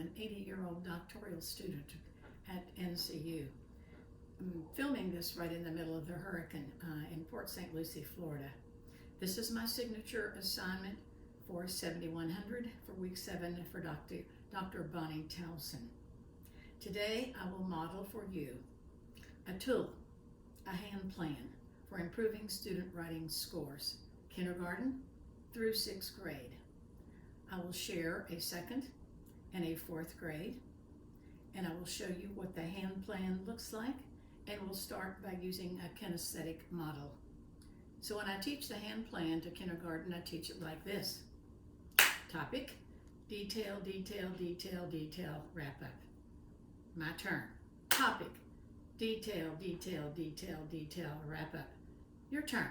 an 80-year-old doctoral student at NCU. I'm filming this right in the middle of the hurricane in Port St. Lucie, Florida. This is my signature assignment for 7100 for week 7 for Dr. Bonnie Towson. Today I will model for you a tool, a hand plan for improving student writing scores, kindergarten through 6th grade. I will share a 2nd and a 4th grade, and I will show you what the hand plan looks like, and we'll start by using a kinesthetic model. So when I teach the hand plan to kindergarten, I teach it like this. Topic, detail, detail, detail, detail, wrap up. My turn. Topic, detail, detail, detail, detail, wrap up. Your turn.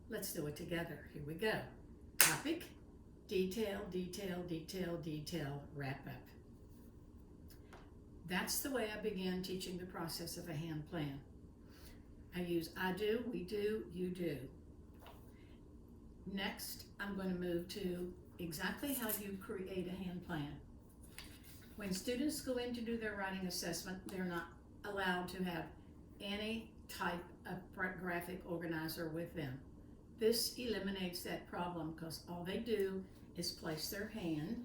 Let's do it together. Here we go. Topic, detail, detail, detail, detail, wrap up. That's the way I began teaching the process of a hand plan. I use I do, we do, you do. Next, I'm going to move to exactly how you create a hand plan. When students go in to do their writing assessment, they're not allowed to have any type of graphic organizer with them. This eliminates that problem because all they do is place their hand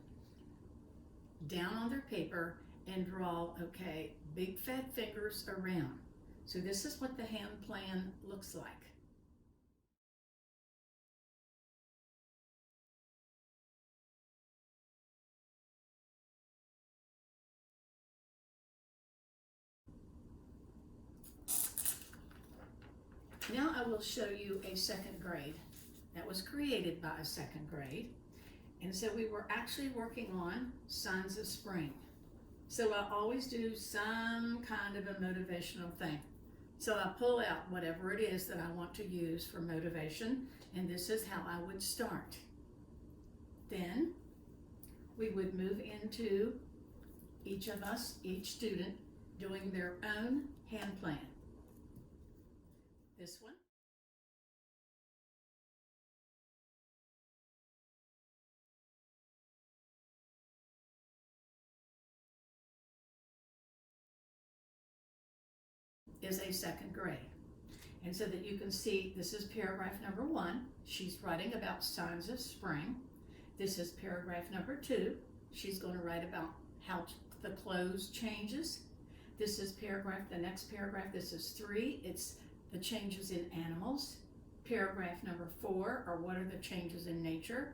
down on their paper and draw, okay, big fat fingers around. So this is what the hand plan looks like. Now I will show you a 2nd grade that was created by a 2nd grade. And so we were actually working on signs of spring. So I always do some kind of a motivational thing. So I pull out whatever it is that I want to use for motivation, and this is how I would start. Then we would move into each of us, each student, doing their own hand plan. This one. Is a 2nd grade. And so that you can see, this is paragraph number 1. She's writing about signs of spring. This is paragraph number 2. She's going to write about how the clothes changes. This is the next paragraph, this is 3. It's the changes in animals. Paragraph number 4 are what are the changes in nature.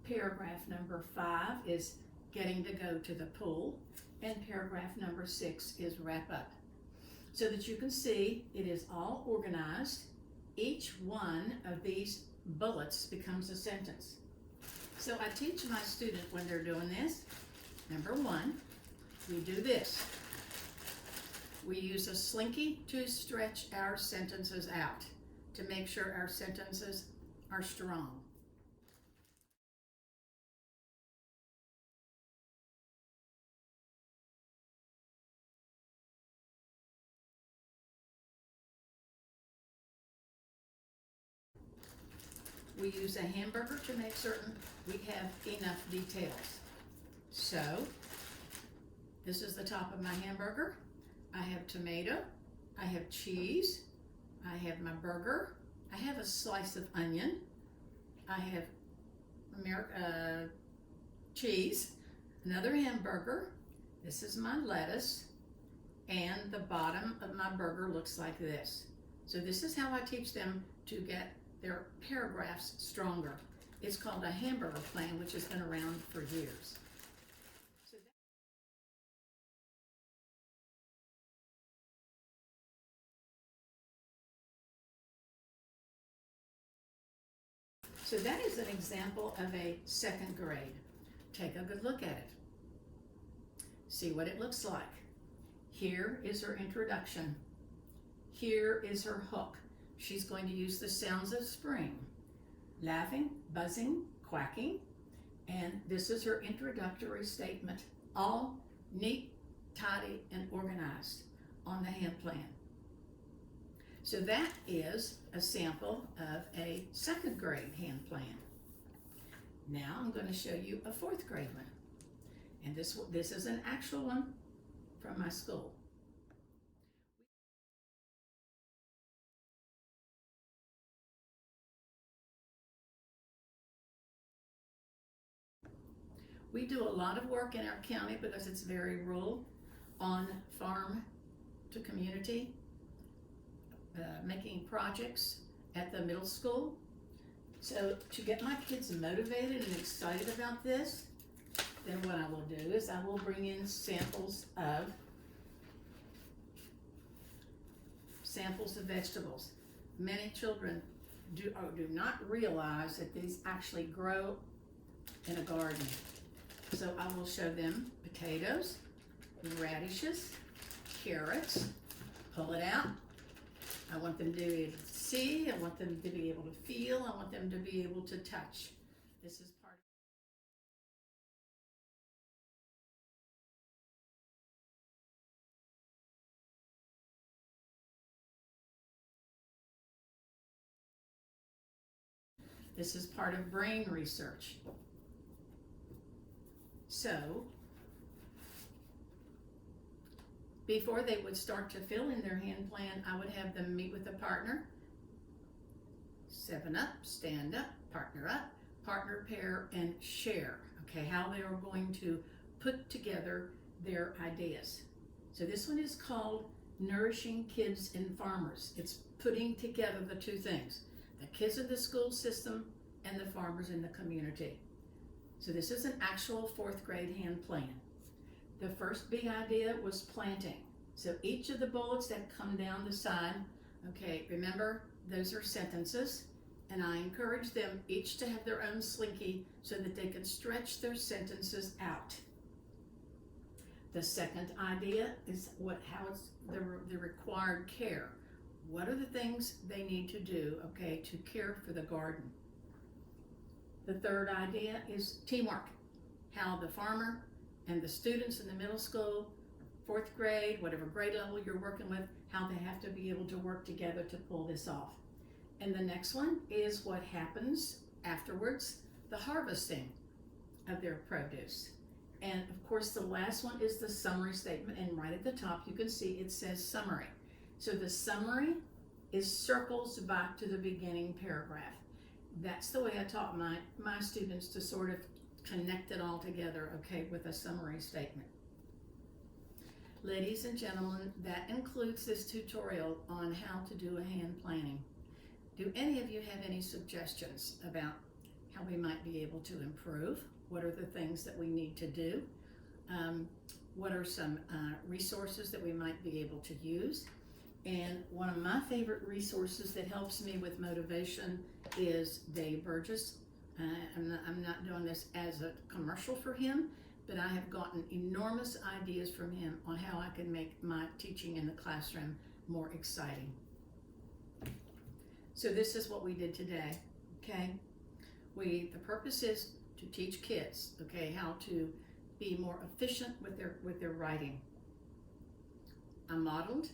Paragraph number 5 is getting to go to the pool. And paragraph number 6 is wrap up. So that you can see it is all organized. Each one of these bullets becomes a sentence. So I teach my student when they're doing this, number 1, we do this. We use a slinky to stretch our sentences out to make sure our sentences are strong. We use a hamburger to make certain we have enough details. So, this is the top of my hamburger. I have tomato, I have cheese, I have my burger, I have a slice of onion, I have cheese, another hamburger, this is my lettuce, and the bottom of my burger looks like this. So this is how I teach them to get their paragraphs stronger. It's called a hamburger plan, which has been around for years. So that is an example of a 2nd grade. Take a good look at it. See what it looks like. Here is her introduction. Here is her hook. She's going to use the sounds of spring. Laughing, buzzing, quacking. And this is her introductory statement. All neat, tidy, and organized on the hand plan. So that is a sample of a 2nd grade hand plan. Now I'm going to show you a 4th grade one. And this is an actual one from my school. We do a lot of work in our county because it's very rural, on farm to community, making projects at the middle school. So to get my kids motivated and excited about this, then what I will do is I will bring in samples of vegetables. Many children do not realize that these actually grow in a garden. So I will show them potatoes, radishes, carrots, pull it out. I want them to be able to see, I want them to be able to feel, I want them to be able to touch. This is part of This is part of brain research. So, before they would start to fill in their hand plan, I would have them meet with a partner. 7 up, stand up, partner, pair, and share. Okay, how they are going to put together their ideas. So this one is called Nourishing Kids and Farmers. It's putting together the two things, the kids in the school system and the farmers in the community. So this is an actual 4th grade hand plan. The first big idea was planting. So each of the bullets that come down the side, okay, remember, those are sentences, and I encourage them each to have their own slinky so that they can stretch their sentences out. The second idea is how it's the required care. What are the things they need to do, okay, to care for the garden? The third idea is teamwork. How the farmer and the students in the middle school, 4th grade, whatever grade level you're working with, how they have to be able to work together to pull this off. And the next one is what happens afterwards, the harvesting of their produce. And of course, the last one is the summary statement, and right at the top you can see it says summary. So the summary circles back to the beginning paragraph. That's the way I taught my students to sort of connect it all together, okay, with a summary statement. Ladies and gentlemen, that includes this tutorial on how to do a hand planning. Do any of you have any suggestions about how we might be able to improve? What are the things that we need to do? What are some resources that we might be able to use? And one of my favorite resources that helps me with motivation is Dave Burgess. I'm not doing this as a commercial for him, but I have gotten enormous ideas from him on how I can make my teaching in the classroom more exciting. So this is what we did today, okay? The purpose is to teach kids, okay, how to be more efficient with their writing. I modeled,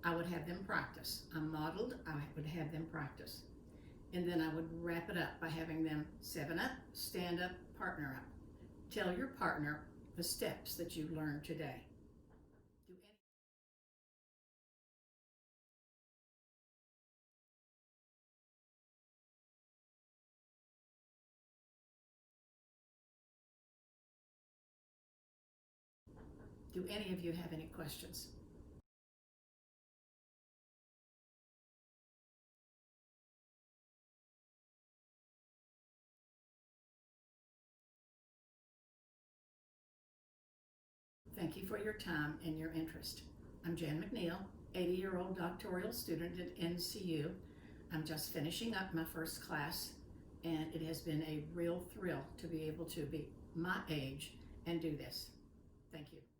I would have them practice. I modeled, I would have them practice. And then I would wrap it up by having them 7 up, stand up, partner up. Tell your partner the steps that you learned today. Do any of you have any questions? Thank you for your time and your interest. I'm Jan McNeil, 80-year-old doctoral student at NCU. I'm just finishing up my first class, and it has been a real thrill to be able to be my age and do this. Thank you.